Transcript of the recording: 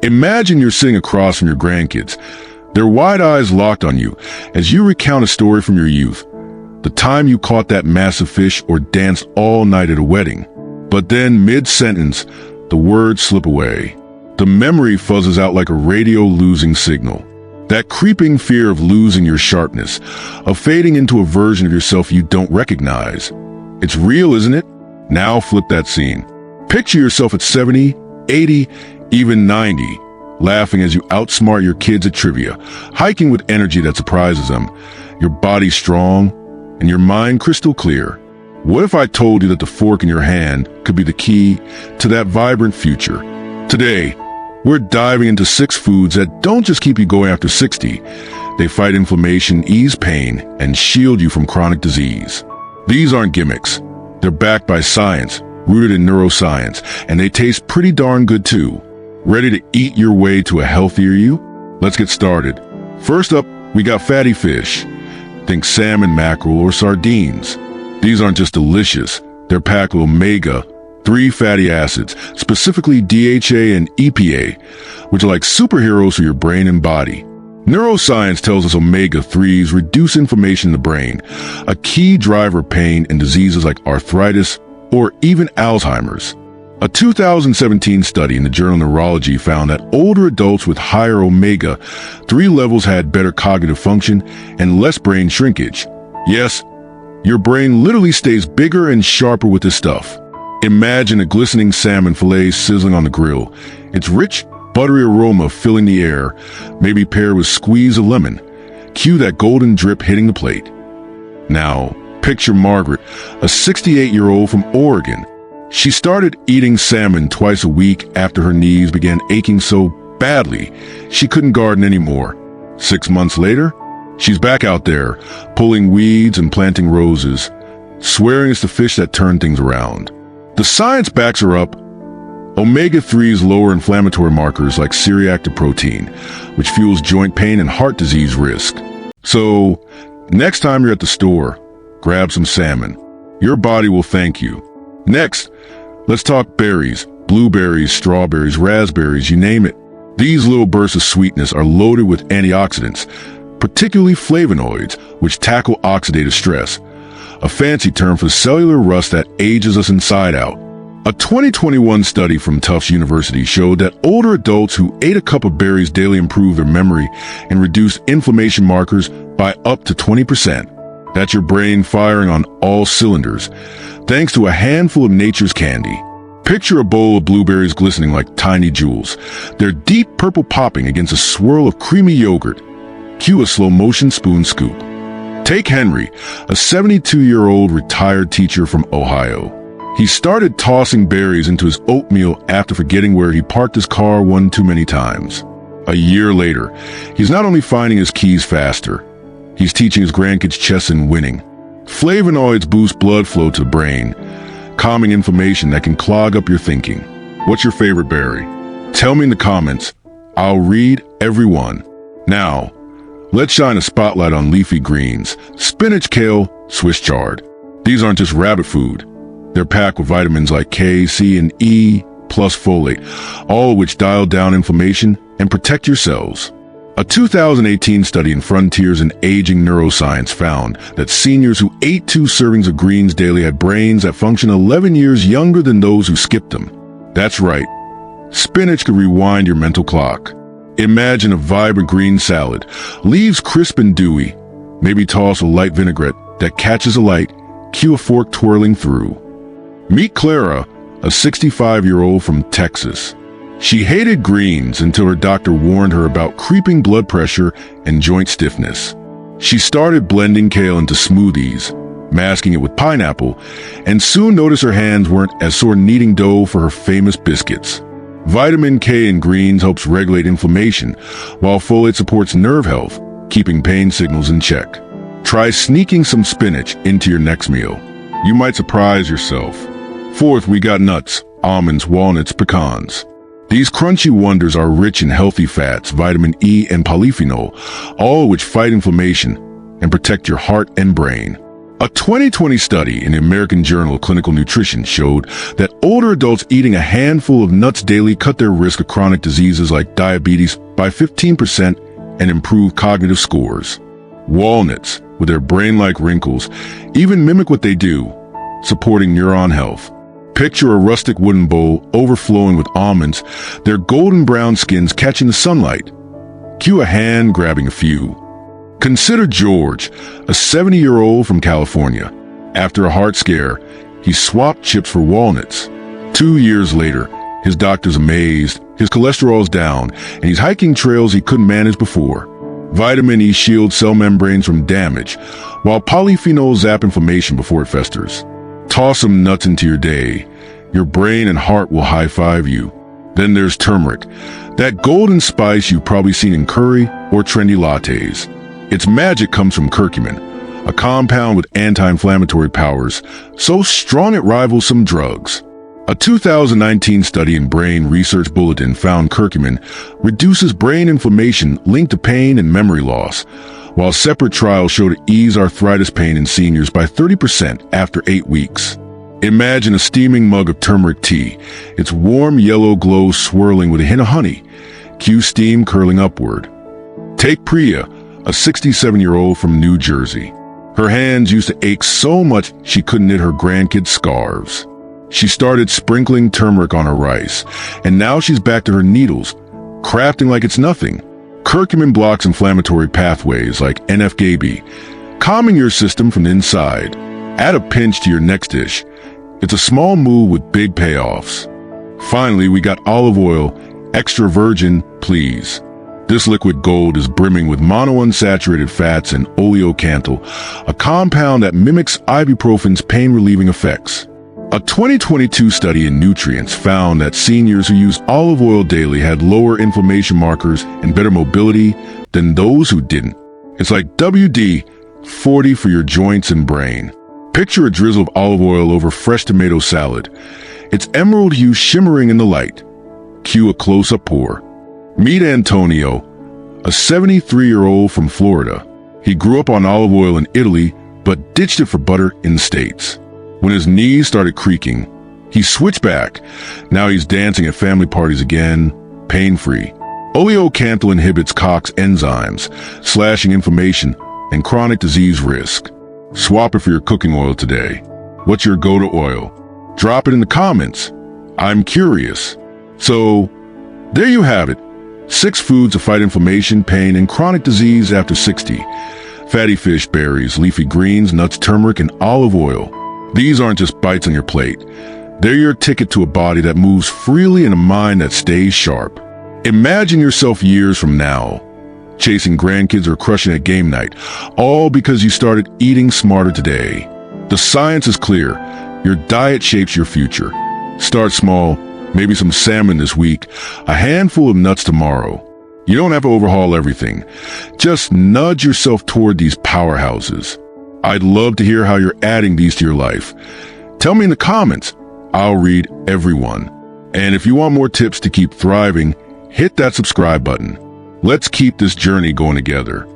Imagine you're sitting across from your grandkids, their wide eyes locked on you as you recount a story from your youth. The time you caught that massive fish or danced all night at a wedding. But then, mid-sentence, the words slip away. The memory fuzzes out like a radio losing signal. That creeping fear of losing your sharpness, of fading into a version of yourself you don't recognize. It's real, isn't it? Now flip that scene. Picture yourself at 70, 80, even 90, laughing as you outsmart your kids at trivia, hiking with energy that surprises them, your body strong, and your mind crystal clear. What if I told you that the fork in your hand could be the key to that vibrant future? Today, we're diving into 6 foods that don't just keep you going after 60. They fight inflammation, ease pain, and shield you from chronic disease. These aren't gimmicks. They're backed by science, rooted in neuroscience, and they taste pretty darn good too. Ready to eat your way to a healthier you? Let's get started. First up, we got fatty fish. Think salmon, mackerel, or sardines. These aren't just delicious. They're packed with omega-3 fatty acids, specifically DHA and EPA, which are like superheroes for your brain and body. Neuroscience tells us omega-3s reduce inflammation in the brain, a key driver of pain in diseases like arthritis or even Alzheimer's. A 2017 study in the journal Neurology found that older adults with higher omega-3 levels had better cognitive function and less brain shrinkage. Yes, your brain literally stays bigger and sharper with this stuff. Imagine a glistening salmon fillet sizzling on the grill, its rich, buttery aroma filling the air, maybe paired with squeeze of lemon. Cue that golden drip hitting the plate. Now, picture Margaret, a 68-year-old from Oregon. She started eating salmon twice a week after her knees began aching so badly she couldn't garden anymore. 6 months later, she's back out there, pulling weeds and planting roses, swearing it's the fish that turned things around. The science backs her up. Omega-3s lower inflammatory markers like C-reactive protein, which fuels joint pain and heart disease risk. So, next time you're at the store, grab some salmon. Your body will thank you. Next, let's talk berries, blueberries, strawberries, raspberries, you name it. These little bursts of sweetness are loaded with antioxidants, particularly flavonoids, which tackle oxidative stress, a fancy term for cellular rust that ages us inside out. A 2021 study from Tufts University showed that older adults who ate a cup of berries daily improved their memory and reduced inflammation markers by up to 20%. That's your brain firing on all cylinders, thanks to a handful of nature's candy. Picture a bowl of blueberries glistening like tiny jewels, their deep purple popping against a swirl of creamy yogurt. Cue a slow-motion spoon scoop. Take Henry, a 72-year-old retired teacher from Ohio. He started tossing berries into his oatmeal after forgetting where he parked his car one too many times. A year later, he's not only finding his keys faster, he's teaching his grandkids chess and winning. Flavonoids boost blood flow to the brain, calming inflammation that can clog up your thinking. What's your favorite berry? Tell me in the comments. I'll read every one. Now, let's shine a spotlight on leafy greens, spinach, kale, Swiss chard. These aren't just rabbit food. They're packed with vitamins like K, C, and E, plus folate, all of which dial down inflammation and protect your cells. A 2018 study in Frontiers in Aging Neuroscience found that seniors who ate 2 servings of greens daily had brains that function 11 years younger than those who skipped them. That's right. Spinach could rewind your mental clock. Imagine a vibrant green salad, leaves crisp and dewy. Maybe toss a light vinaigrette that catches a light, cue a fork twirling through. Meet Clara, a 65-year-old from Texas. She hated greens until her doctor warned her about creeping blood pressure and joint stiffness. She started blending kale into smoothies, masking it with pineapple, and soon noticed her hands weren't as sore kneading dough for her famous biscuits. Vitamin K in greens helps regulate inflammation, while folate supports nerve health, keeping pain signals in check. Try sneaking some spinach into your next meal. You might surprise yourself. Fourth, we got nuts, almonds, walnuts, pecans. These crunchy wonders are rich in healthy fats, vitamin E, and polyphenol, all of which fight inflammation and protect your heart and brain. A 2020 study in the American Journal of Clinical Nutrition showed that older adults eating a handful of nuts daily cut their risk of chronic diseases like diabetes by 15% and improved cognitive scores. Walnuts, with their brain-like wrinkles, even mimic what they do, supporting neuron health. Picture a rustic wooden bowl overflowing with almonds, their golden brown skins catching the sunlight. Cue a hand grabbing a few. Consider George, a 70-year-old from California. After a heart scare, he swapped chips for walnuts. 2 years later, his doctor's amazed, his cholesterol's down, and he's hiking trails he couldn't manage before. Vitamin E shields cell membranes from damage, while polyphenols zap inflammation before it festers. Toss some nuts into your day. Your brain and heart will high-five you. Then there's turmeric, that golden spice you've probably seen in curry or trendy lattes. Its magic comes from curcumin, a compound with anti-inflammatory powers, so strong it rivals some drugs. A 2019 study in Brain Research Bulletin found curcumin reduces brain inflammation linked to pain and memory loss, while separate trials showed it eased arthritis pain in seniors by 30% after 8 weeks. Imagine a steaming mug of turmeric tea, its warm yellow glow swirling with a hint of honey, cue steam curling upward. Take Priya, a 67-year-old from New Jersey. Her hands used to ache so much she couldn't knit her grandkids' scarves. She started sprinkling turmeric on her rice, and now she's back to her needles, crafting like it's nothing. Curcumin blocks inflammatory pathways like NF-κB, calming your system from the inside. Add a pinch to your next dish. It's a small move with big payoffs. Finally, we got olive oil, extra virgin, please. This liquid gold is brimming with monounsaturated fats and oleocanthal, a compound that mimics ibuprofen's pain-relieving effects. A 2022 study in Nutrients found that seniors who used olive oil daily had lower inflammation markers and better mobility than those who didn't. It's like WD-40 for your joints and brain. Picture a drizzle of olive oil over fresh tomato salad, its emerald hue shimmering in the light. Cue a close-up pour. Meet Antonio, a 73-year-old from Florida. He grew up on olive oil in Italy, but ditched it for butter in the States. When his knees started creaking, he switched back. Now he's dancing at family parties again, pain-free. Oleocanthal inhibits COX enzymes, slashing inflammation and chronic disease risk. Swap it for your cooking oil today. What's your go-to oil? Drop it in the comments. I'm curious. So, there you have it. 6 foods to fight inflammation, pain, and chronic disease after 60. Fatty fish, berries, leafy greens, nuts, turmeric, and olive oil. These aren't just bites on your plate. They're your ticket to a body that moves freely and a mind that stays sharp. Imagine yourself years from now, chasing grandkids or crushing at game night, all because you started eating smarter today. The science is clear. Your diet shapes your future. Start small, maybe some salmon this week, a handful of nuts tomorrow. You don't have to overhaul everything. Just nudge yourself toward these powerhouses. I'd love to hear how you're adding these to your life. Tell me in the comments. I'll read every one. And if you want more tips to keep thriving, hit that subscribe button. Let's keep this journey going together.